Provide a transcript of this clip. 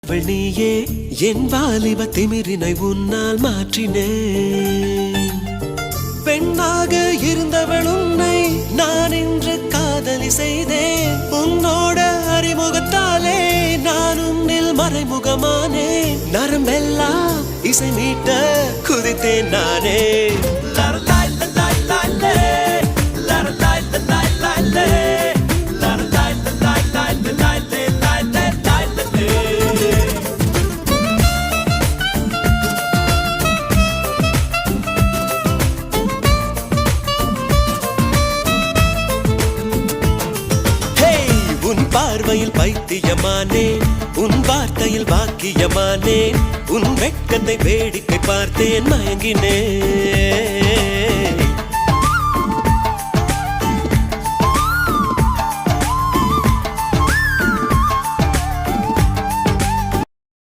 தந்தவள் நீயே என் வாலிப திமிரினை உன்னால் மாற்றினேன். பெண்ணாக இருந்தவள் உன்னை நான் இன்று காதலி செய்தேன். உன்னோட அறிமுகத்தாலே நான் உன்னில் மறைமுகமானேன். நரம்பெல்லாம் இசை மீட்ட குதித்தேன் நானே. உன் பார்வையில் பைத்தியமானேன், உன் வார்த்தையில் பாக்கியமானேன். உன் வெட்கத்தை வேடிக்கை பார்த்தேன், மயங்கினேன்.